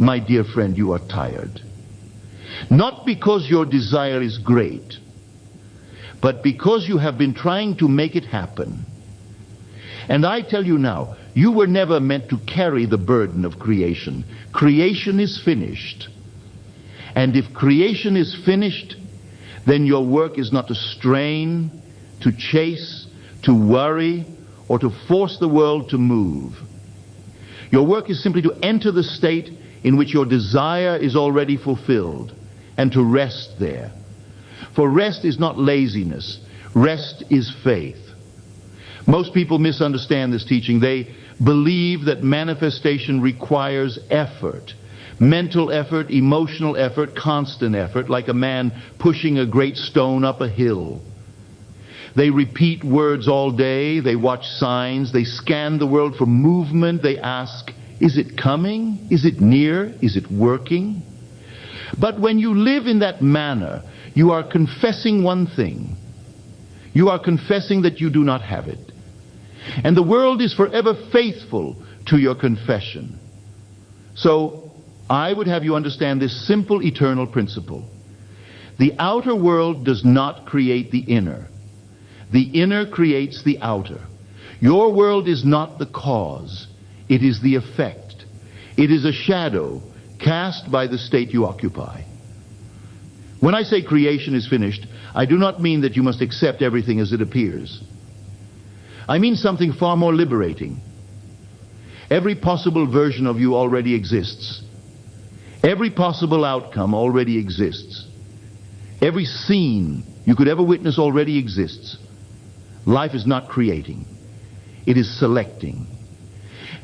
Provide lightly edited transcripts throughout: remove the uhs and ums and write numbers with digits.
my dear friend, you are tired. Not because your desire is great, but because you have been trying to make it happen. And I tell you now, you were never meant to carry the burden of creation. Creation is finished. And if creation is finished, then your work is not to strain, to chase, to worry, or to force the world to move. Your work is simply to enter the state in which your desire is already fulfilled, and to rest there. For rest is not laziness. Rest is faith. Most people misunderstand this teaching. They believe that manifestation requires effort. Mental effort, emotional effort, constant effort, like a man pushing a great stone up a hill. They repeat words all day. They watch signs. They scan the world for movement. They ask, is it coming? Is it near? Is it working? But when you live in that manner, you are confessing one thing. You are confessing that you do not have it. And the world is forever faithful to your confession. So I would have you understand this simple eternal principle. The outer world does not create the inner. The inner creates the outer. Your world is not the cause. It is the effect. It is a shadow cast by the state you occupy. When I say creation is finished, I do not mean that you must accept everything as it appears. I mean something far more liberating. Every possible version of you already exists. Every possible outcome already exists. Every scene you could ever witness already exists. Life is not creating. It is selecting.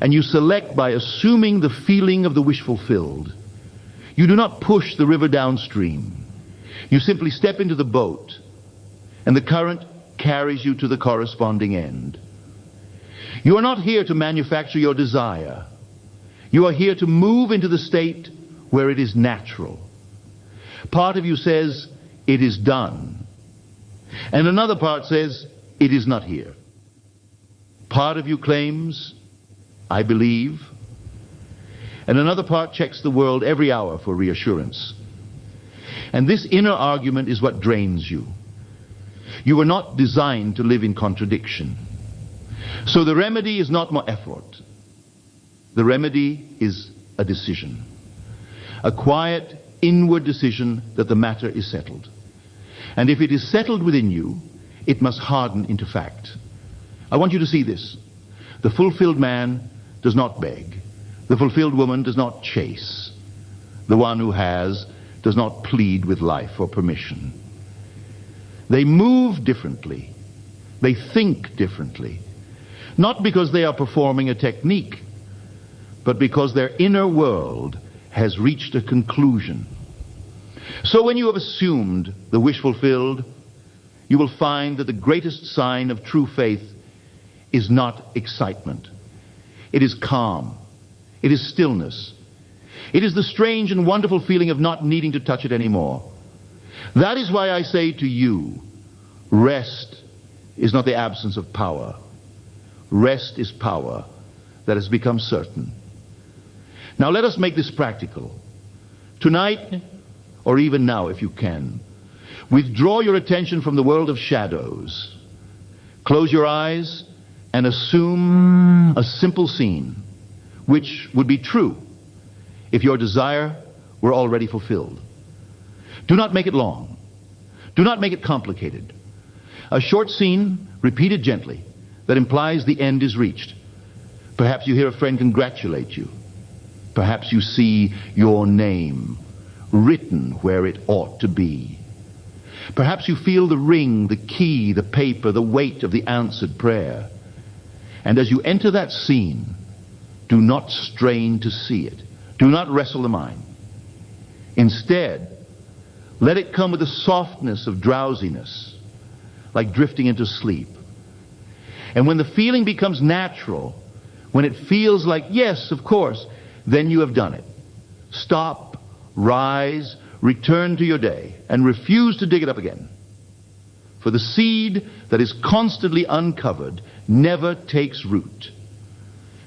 And you select by assuming the feeling of the wish fulfilled. You do not push the river downstream. You simply step into the boat, and the current carries you to the corresponding end. You are not here to manufacture your desire. You are here to move into the state where it is natural. Part of you says, it is done. And another part says, it is not here. Part of you claims, I believe. And another part checks the world every hour for reassurance. And this inner argument is what drains you. You were not designed to live in contradiction. So the remedy is not more effort. The remedy is a decision. A quiet, inward decision that the matter is settled. And if it is settled within you, it must harden into fact. I want you to see this. The fulfilled man does not beg. The fulfilled woman does not chase. The one who has does not plead with life for permission. They move differently. They think differently. Not because they are performing a technique, but because their inner world has reached a conclusion. So when you have assumed the wish fulfilled, you will find that the greatest sign of true faith is not excitement. It is calm. It is stillness. It is the strange and wonderful feeling of not needing to touch it anymore. That is why I say to you, rest is not the absence of power. Rest is power that has become certain. Now let us make this practical. Tonight, or even now if you can, withdraw your attention from the world of shadows. Close your eyes and assume a simple scene, which would be true if your desire were already fulfilled. Do not make it long. Do not make it complicated. A short scene, repeated gently, that implies the end is reached. Perhaps you hear a friend congratulate you. Perhaps you see your name written where it ought to be. Perhaps you feel the ring, the key, the paper, the weight of the answered prayer. And as you enter that scene, do not strain to see it. Do not wrestle the mind. Instead, let it come with the softness of drowsiness, like drifting into sleep. And when the feeling becomes natural, when it feels like, yes, of course, then you have done it. Stop, rise, return to your day, and refuse to dig it up again. For the seed that is constantly uncovered never takes root.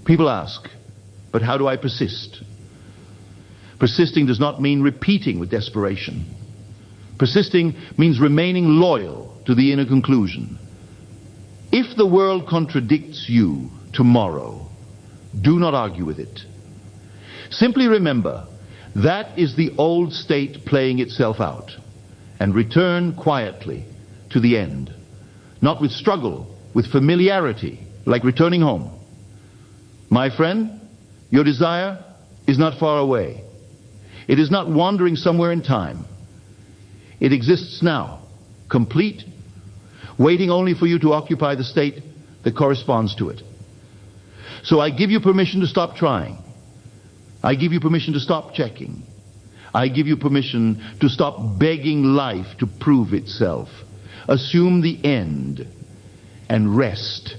People ask, but how do I persist? Persisting does not mean repeating with desperation. Persisting means remaining loyal to the inner conclusion. If the world contradicts you tomorrow, do not argue with it. Simply remember, that is the old state playing itself out, and return quietly to the end. Not with struggle, with familiarity, like returning home. My friend, your desire is not far away. It is not wandering somewhere in time. It exists now, complete, waiting only for you to occupy the state that corresponds to it. So I give you permission to stop trying. I give you permission to stop checking. I give you permission to stop begging life to prove itself. Assume the end and rest.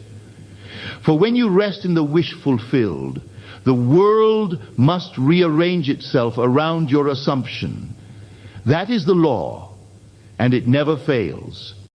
For when you rest in the wish fulfilled, the world must rearrange itself around your assumption. That is the law, and it never fails.